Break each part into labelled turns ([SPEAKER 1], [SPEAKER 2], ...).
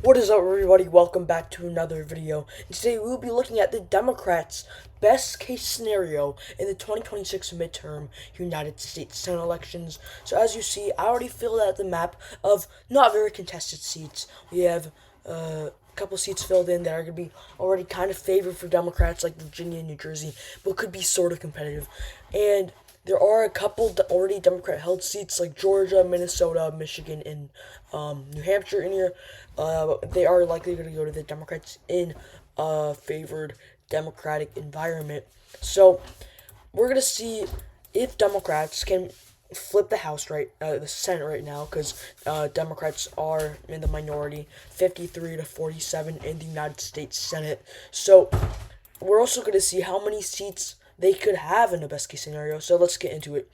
[SPEAKER 1] What is up, everybody? Welcome back to another video. And today we will be looking at the Democrats' best case scenario in the 2026 midterm United States Senate elections. So as you see, I already filled out the map of not very contested seats. We have a couple seats filled in that are going to be already kind of favored for Democrats, like Virginia and New Jersey, but could be sort of competitive. And there are a couple already Democrat-held seats like Georgia, Minnesota, Michigan, and New Hampshire in here. They are likely going to go to the Democrats in a favored Democratic environment. So we're going to see if Democrats can flip the the Senate right now, because Democrats are in the minority, 53 to 47 in the United States Senate. So we're also going to see how many seats they could have in a best case scenario. So let's get into it.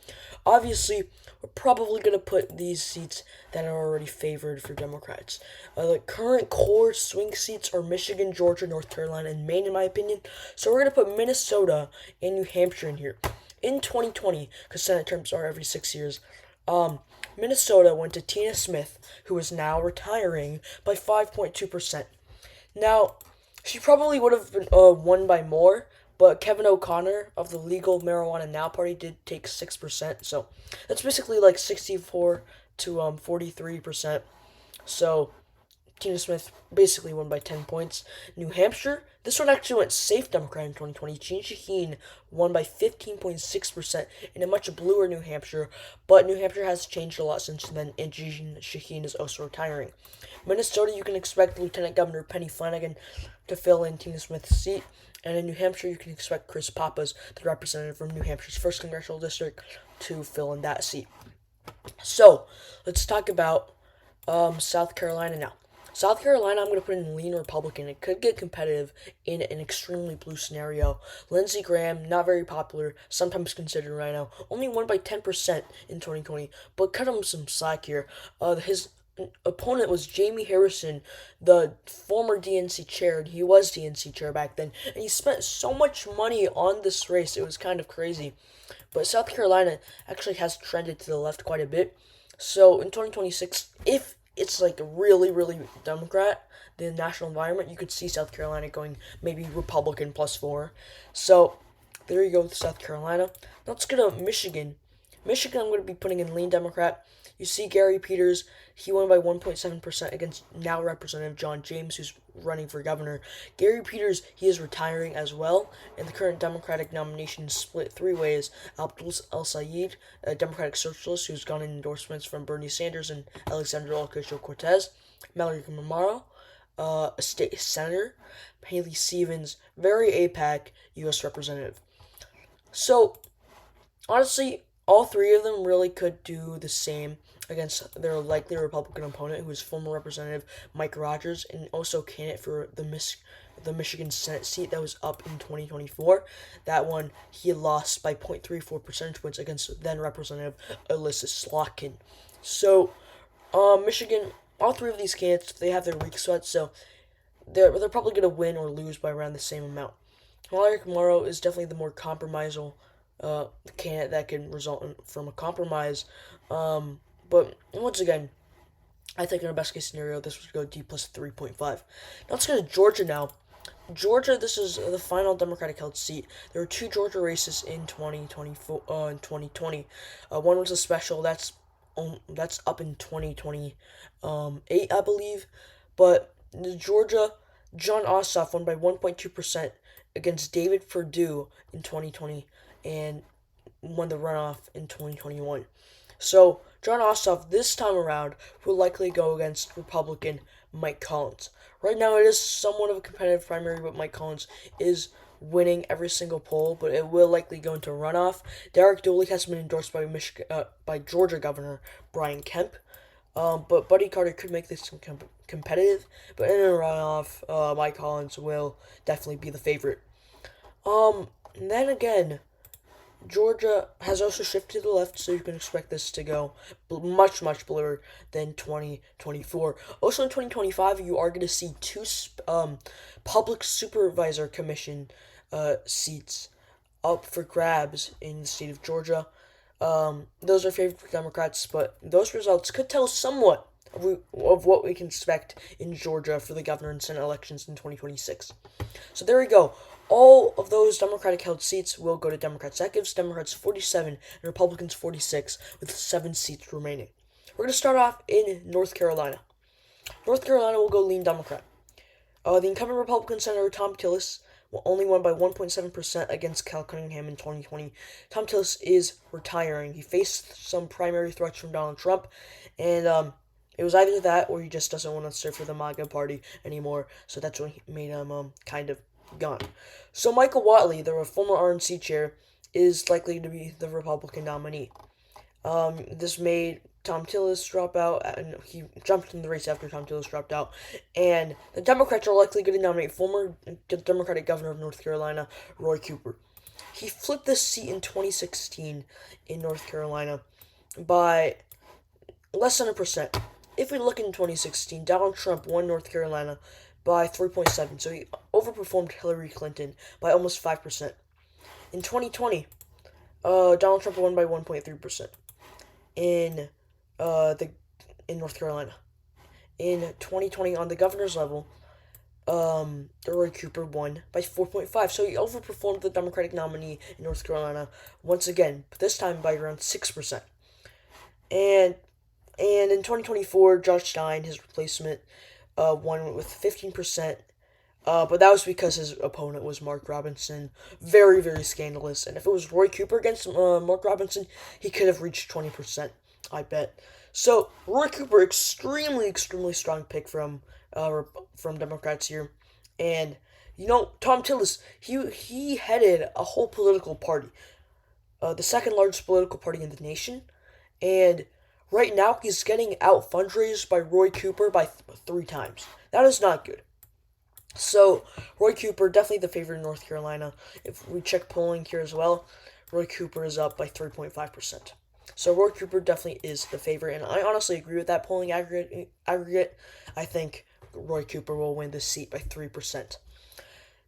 [SPEAKER 1] Obviously, we're probably going to put these seats that are already favored for Democrats. The current core swing seats are Michigan, Georgia, North Carolina, and Maine, in my opinion. So we're going to put Minnesota and New Hampshire in here. In 2020, because Senate terms are every 6 years, Minnesota went to Tina Smith, who is now retiring, by 5.2%. Now, she probably would have been won by more, but Kevin O'Connor of the Legal Marijuana Now Party did take 6%. So that's basically like 64 to 43%. So Tina Smith basically won by 10 points. New Hampshire, this one actually went safe Democrat in 2020. Jean Shaheen won by 15.6% in a much bluer New Hampshire, but New Hampshire has changed a lot since then, and Jean Shaheen is also retiring. Minnesota, you can expect Lieutenant Governor Penny Flanagan to fill in Tina Smith's seat, and in New Hampshire, you can expect Chris Pappas, the representative from New Hampshire's 1st Congressional District, to fill in that seat. So, let's talk about South Carolina now. South Carolina, I'm going to put in lean Republican. It could get competitive in an extremely blue scenario. Lindsey Graham, not very popular, sometimes considered right now, only won by 10% in 2020, but cut him some slack here. His opponent was Jamie Harrison, the former DNC chair, and he was DNC chair back then, and he spent so much money on this race, it was kind of crazy. But South Carolina actually has trended to the left quite a bit. So in 2026, if it's like really, really Democrat, the national environment, you could see South Carolina going maybe Republican +4. So there you go with South Carolina. Now let's go to Michigan. Michigan, I'm going to be putting in lean Democrat. You see Gary Peters, he won by 1.7% against now Representative John James, who's running for governor. Gary Peters, he is retiring as well, and the current Democratic nomination is split three ways. Abdul El-Sayed, a Democratic socialist who's gotten endorsements from Bernie Sanders and Alexandria Ocasio-Cortez. Mallory Camaro, a state senator. Haley Stevens, very APAC U.S. representative. So, honestly, all three of them really could do the same against their likely Republican opponent, who is former Representative Mike Rogers, and also candidate for the Michigan Senate seat that was up in 2024. That one, he lost by 0.34 percentage points against then Representative Alyssa Slotkin. So, Michigan, all three of these candidates, they have their weak spots, so they're probably going to win or lose by around the same amount. Mallory Camaro is definitely the more compromisal candidate that can result from a compromise. But once again, I think in a best case scenario, this would go D plus 3.5. Now let's go to Georgia now. Georgia, this is the final Democratic held seat. There were two Georgia races in 2020. One was a special that's up in 2028, I believe. But Georgia, John Ossoff won by 1.2% against David Perdue in 2020 and won the runoff in 2021. So, John Ossoff this time around will likely go against Republican Mike Collins. Right now, it is somewhat of a competitive primary, but Mike Collins is winning every single poll, but it will likely go into runoff. Derek Dooley has been endorsed by Georgia Governor Brian Kemp, but Buddy Carter could make this competitive, but in a runoff, Mike Collins will definitely be the favorite. And then again, Georgia has also shifted to the left, so you can expect this to go much, much bluer than 2024. Also in 2025, you are going to see two public supervisor commission seats up for grabs in the state of Georgia. Those are favored for Democrats, but those results could tell somewhat of what we can expect in Georgia for the governor and Senate elections in 2026. So there we go. All of those Democratic held seats will go to Democrats. That gives Democrats 47 and Republicans 46, with 7 seats remaining. We're going to start off in North Carolina. North Carolina will go lean Democrat. The incumbent Republican Senator Tom Tillis only won by 1.7% against Cal Cunningham in 2020. Tom Tillis is retiring. He faced some primary threats from Donald Trump, and it was either that or he just doesn't want to serve for the MAGA party anymore, so that's what made him kind of gone. So Michael Whatley, the former RNC chair, is likely to be the Republican nominee. This made Tom Tillis drop out, and he jumped in the race after Tom Tillis dropped out. And the Democrats are likely going to nominate former Democratic governor of North Carolina, Roy Cooper. He flipped this seat in 2016 in North Carolina by less than 1%. If we look in 2016, Donald Trump won North Carolina by 3.7, so he overperformed Hillary Clinton by almost 5%. In 2020, Donald Trump won by 1.3% in North Carolina. In 2020, on the governor's level, Roy Cooper won by 4.5, so he overperformed the Democratic nominee in North Carolina once again, but this time by around 6%. And in 2024, Josh Stein, his replacement, won with 15%. But that was because his opponent was Mark Robinson. Very, very scandalous. And if it was Roy Cooper against Mark Robinson, he could have reached 20%, I bet. So, Roy Cooper, extremely, extremely strong pick from Democrats here. And, Tom Tillis, he headed a whole political party. The second largest political party in the nation. And right now, he's getting out fundraised by Roy Cooper by 3 times. That is not good. So, Roy Cooper, definitely the favorite in North Carolina. If we check polling here as well, Roy Cooper is up by 3.5%. So, Roy Cooper definitely is the favorite, and I honestly agree with that polling aggregate. I think Roy Cooper will win this seat by 3%.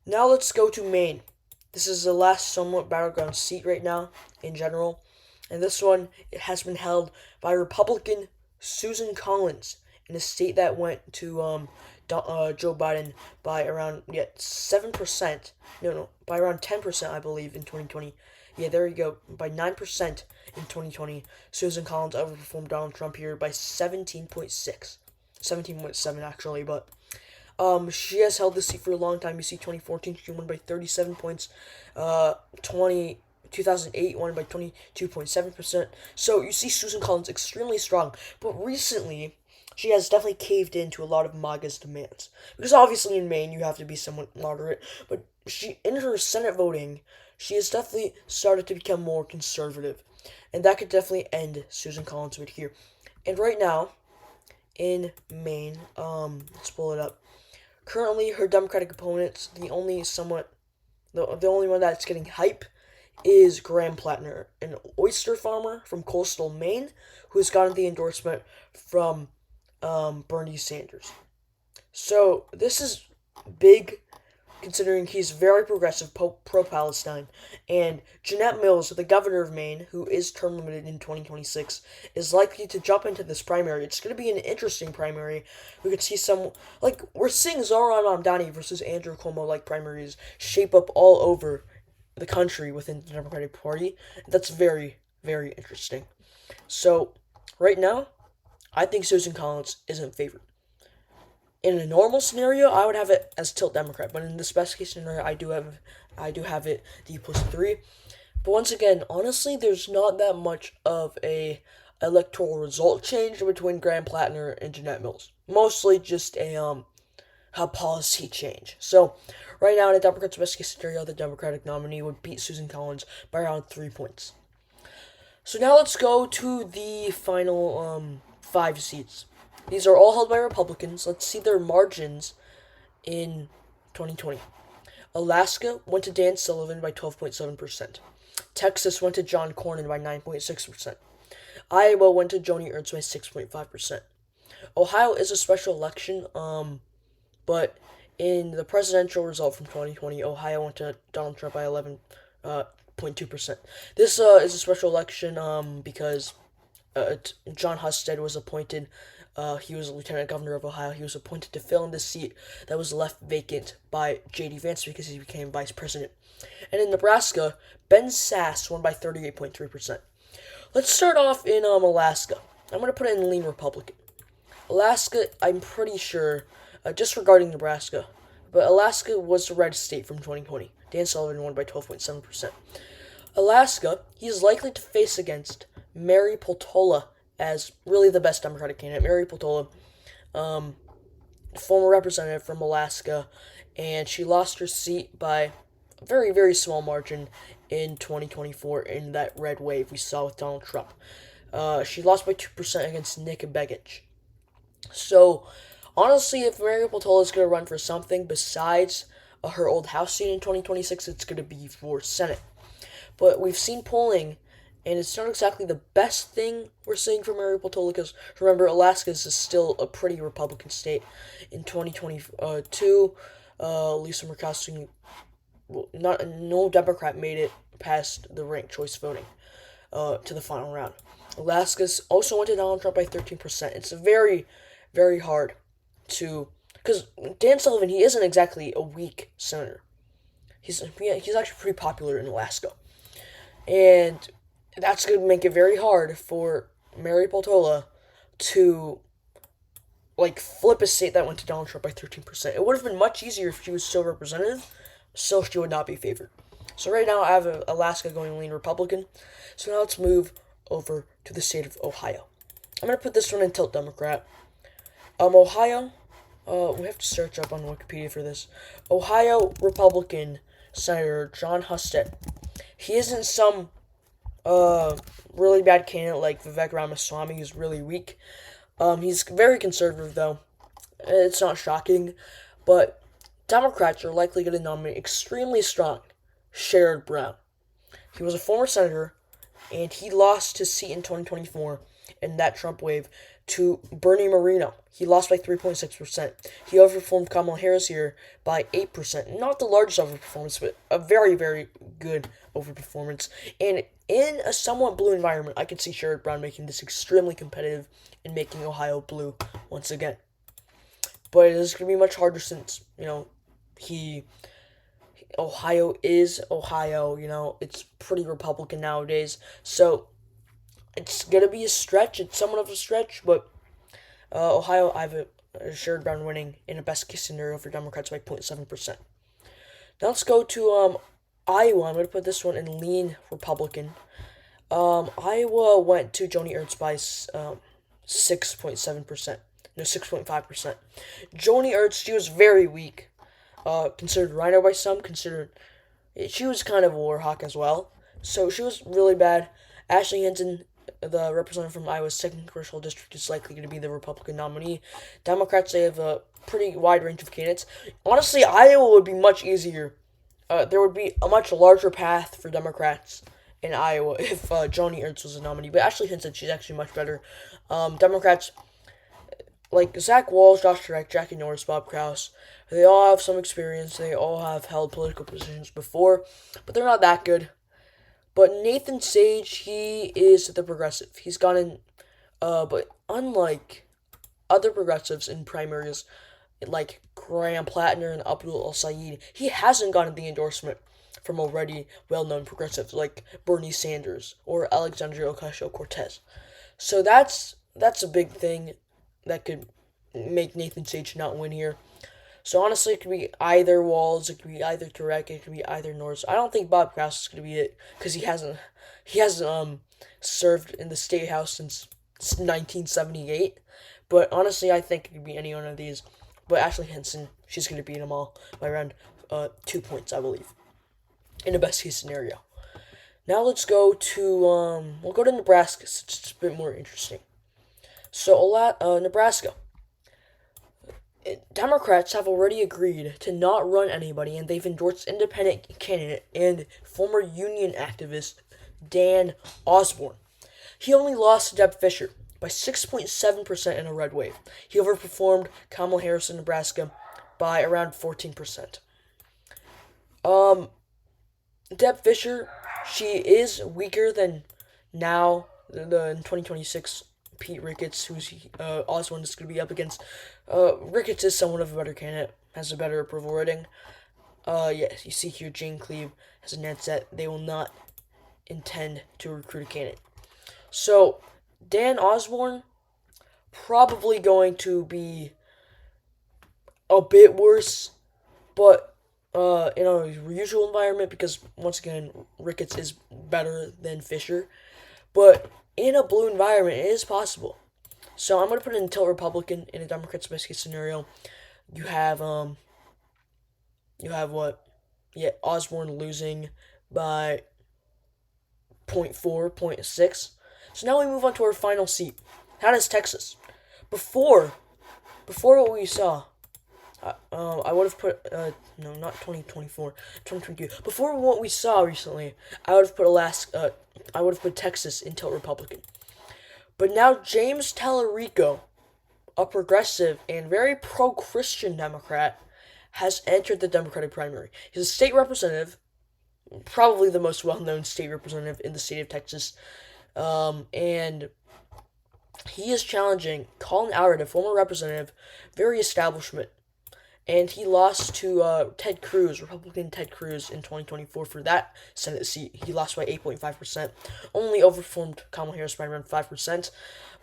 [SPEAKER 1] Now, let's go to Maine. This is the last somewhat battleground seat right now, in general. And this one, it has been held by Republican Susan Collins in a state that went to Joe Biden by around 7%. No, by around 10%, I believe, in 2020. Yeah, there you go. By 9% in 2020, Susan Collins overperformed Donald Trump here by 17.6. 17.7 actually, but she has held this seat for a long time. You see, 2014 she won by 37 points. 2008 won by 22.7%. So you see Susan Collins extremely strong, but recently she has definitely caved into a lot of MAGA's demands. Because obviously in Maine you have to be somewhat moderate, but in her Senate voting, she has definitely started to become more conservative. And that could definitely end Susan Collins right here. And right now, in Maine, let's pull it up. Currently, her Democratic opponents, the only one that's getting hype is Graham Plattner, an oyster farmer from coastal Maine, who has gotten the endorsement from Bernie Sanders. So this is big, considering he's very progressive, pro-Palestine. And Jeanette Mills, the governor of Maine, who is term limited in 2026, is likely to jump into this primary. It's going to be an interesting primary. We could see we're seeing Zohran Mamdani versus Andrew Cuomo primaries shape up all over the country within the Democratic Party. That's very, very interesting. So, right now, I think Susan Collins isn't favored. In a normal scenario, I would have it as tilt Democrat, but in this best case scenario, I do have it D plus 3. But once again, honestly, there's not that much of a electoral result change between Graham Plattner and Jeanette Mills. Mostly just a policy change. So, right now, in a Democrat's best case scenario, the Democratic nominee would beat Susan Collins by around 3 points. So now let's go to the final 5 seats. These are all held by Republicans. Let's see their margins in 2020. Alaska went to Dan Sullivan by 12.7%. Texas went to John Cornyn by 9.6%. Iowa went to Joni Ernst by 6.5%. Ohio is a special election, but in the presidential result from 2020, Ohio went to Donald Trump by 11.2%. This is a special election because John Husted was appointed He was lieutenant governor of Ohio. He was appointed to fill in the seat that was left vacant by J.D. Vance because he became vice president. And in Nebraska, Ben Sasse won by 38.3%. Let's start off in Alaska. I'm going to put it in lean Republican. Alaska, I'm pretty sure, disregarding Nebraska, but Alaska was the red state from 2020. Dan Sullivan won by 12.7%. Alaska, he's likely to face against Mary Peltola as really the best Democratic candidate. Mary Peltola, former representative from Alaska, and she lost her seat by a very, very small margin in 2024 in that red wave we saw with Donald Trump. She lost by 2% against Nick Begich. So, honestly, if Mary Peltola is going to run for something besides her old House seat in 2026, it's going to be for Senate. But we've seen polling, and it's not exactly the best thing we're seeing for Mary Peltola, because remember, Alaska is still a pretty Republican state. In 2022, Lisa Murkowski, no Democrat made it past the ranked choice voting to the final round. Alaska also went to Donald Trump by 13%. It's very, very hard to, because Dan Sullivan, he isn't exactly a weak senator. He's actually pretty popular in Alaska. And that's going to make it very hard for Mary Peltola to, flip a state that went to Donald Trump by 13%. It would have been much easier if she was still representative, so she would not be favored. So right now I have Alaska going lean Republican. So now let's move over to the state of Ohio. I'm going to put this one in tilt Democrat. Ohio, we have to search up on Wikipedia for this. Ohio Republican Senator John Husted. He isn't some really bad candidate like Vivek Ramaswamy, who's really weak. He's very conservative, though. It's not shocking. But Democrats are likely going to nominate extremely strong Sherrod Brown. He was a former senator, and he lost his seat in 2024 in that Trump wave to Bernie Moreno. He lost by 3.6%. He overperformed Kamala Harris here by 8%. Not the largest overperformance, but a very, very good overperformance. And in a somewhat blue environment, I could see Sherrod Brown making this extremely competitive and making Ohio blue once again. But it is going to be much harder since, Ohio is Ohio, it's pretty Republican nowadays. So it's going to be a stretch. It's somewhat of a stretch, but Ohio, I have a Sherrod Brown winning in a best case scenario for Democrats by 0.7%. Now let's go to Iowa. I'm going to put this one in lean Republican. Iowa went to Joni Ernst by 6.7%. No, 6.5%. Joni Ernst, she was very weak. Considered rhino by some, she was kind of a war hawk as well. So she was really bad. Ashley Hinton, the representative from Iowa's 2nd Congressional District, is likely going to be the Republican nominee. Democrats, they have a pretty wide range of candidates. Honestly, Iowa would be much easier. There would be a much larger path for Democrats in Iowa if Joni Ernst was a nominee. But Ashley Hinton, she's actually much better. Democrats, like Zach Walsh, Josh Direct, Jackie Norris, Bob Kraus, they all have some experience. They all have held political positions before, but they're not that good. But Nathan Sage, he is the progressive. He's gone in, but unlike other progressives in primaries, like Graham Plattner and Abdul El-Sayed, he hasn't gotten the endorsement from already well-known progressives like Bernie Sanders or Alexandria Ocasio-Cortez. So that's a big thing that could make Nathan Sage not win here. So honestly, it could be either Walls, it could be either Turek, it could be either Norris. I don't think Bob Kraus is going to be it because he hasn't served in the state house since 1978. But honestly, I think it could be any one of these. But Ashley Hinton, she's going to beat them all by around 2 points, I believe, in a best case scenario. Now let's go to we'll go to Nebraska since it's a bit more interesting. So Nebraska. Democrats have already agreed to not run anybody, and they've endorsed independent candidate and former union activist Dan Osborne. He only lost to Deb Fischer by 6.7% in a red wave. He overperformed Kamala Harris in Nebraska by around 14%. Deb Fischer, she is weaker than now, in 2026 Pete Ricketts, who's Osborne is going to be up against. Ricketts is somewhat of a better candidate, has a better approval rating. Yes, you see here Jane Cleave has announced that they will not intend to recruit a candidate. So, Dan Osborne, probably going to be a bit worse, but in our usual environment, because once again, Ricketts is better than Fisher. But in a blue environment, it is possible. So I'm gonna put it in tilt Republican in a Democrat's best case scenario. You have what? Yeah, Osborne losing by 0.4, 0.6. So now we move on to our final seat. How does Texas? Before what we saw, I would have put no, not 2024, 2022. Before what we saw recently, I would have put I would have put Texas in tilt Republican. But now James Tallarico, a progressive and very pro-Christian Democrat, has entered the Democratic primary. He's a state representative, probably the most well-known state representative in the state of Texas, and he is challenging Colin Howard, a former representative, very establishment, and he lost to Ted Cruz, Republican Ted Cruz, in 2024 for that Senate seat. He lost by 8.5%, only overperformed Kamala Harris by around 5%,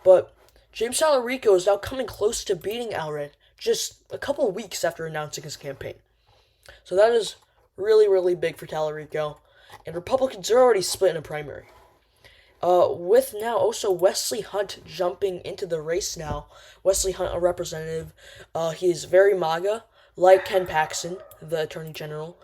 [SPEAKER 1] but James Tallarico is now coming close to beating Allred just a couple weeks after announcing his campaign. So that is really, really big for Tallarico, and Republicans are already split in a primary. With now also Wesley Hunt jumping into the race now. Wesley Hunt, a representative, he is very MAGA, like Ken Paxton, the Attorney General,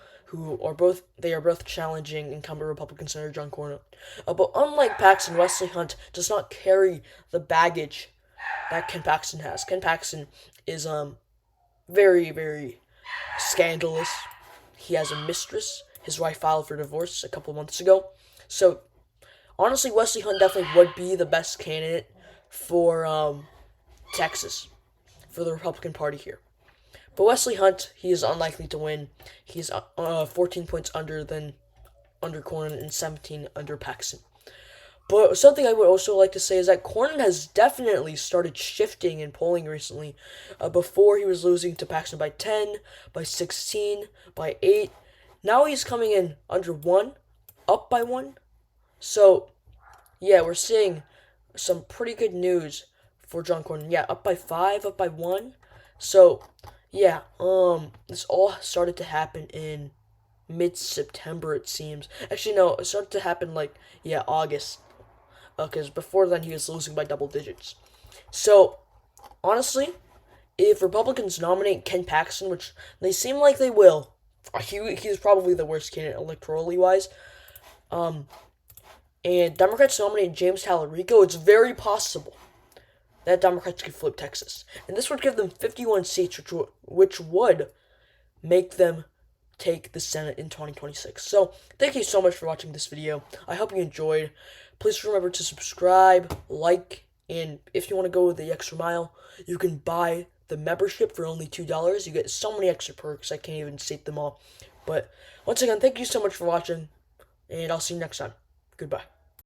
[SPEAKER 1] they are both challenging incumbent Republican Senator John Cornyn. But unlike Paxton, Wesley Hunt does not carry the baggage that Ken Paxton has. Ken Paxton is very, very scandalous. He has a mistress. His wife filed for divorce a couple months ago. So honestly, Wesley Hunt definitely would be the best candidate for Texas, for the Republican Party here. But Wesley Hunt, he is unlikely to win. He's 14 points under Cornyn and 17 under Paxton. But something I would also like to say is that Cornyn has definitely started shifting in polling recently. Before, he was losing to Paxton by 10, by 16, by 8. Now he's coming in under 1, up by 1. So, yeah, we're seeing some pretty good news for John Cornyn. Yeah, up by 5, up by 1. So, yeah, this all started to happen in mid-September, it seems. Actually, no, it started to happen, August. Because before then, he was losing by double digits. So, honestly, if Republicans nominate Ken Paxton, which they seem like they will, he's probably the worst candidate electorally wise, and Democrats nominate James Tallarico, it's very possible that Democrats could flip Texas. And this would give them 51 seats, which would make them take the Senate in 2026. So, thank you so much for watching this video. I hope you enjoyed. Please remember to subscribe, like, and if you want to go the extra mile, you can buy the membership for only $2. You get so many extra perks, I can't even state them all. But, once again, thank you so much for watching, and I'll see you next time. Goodbye.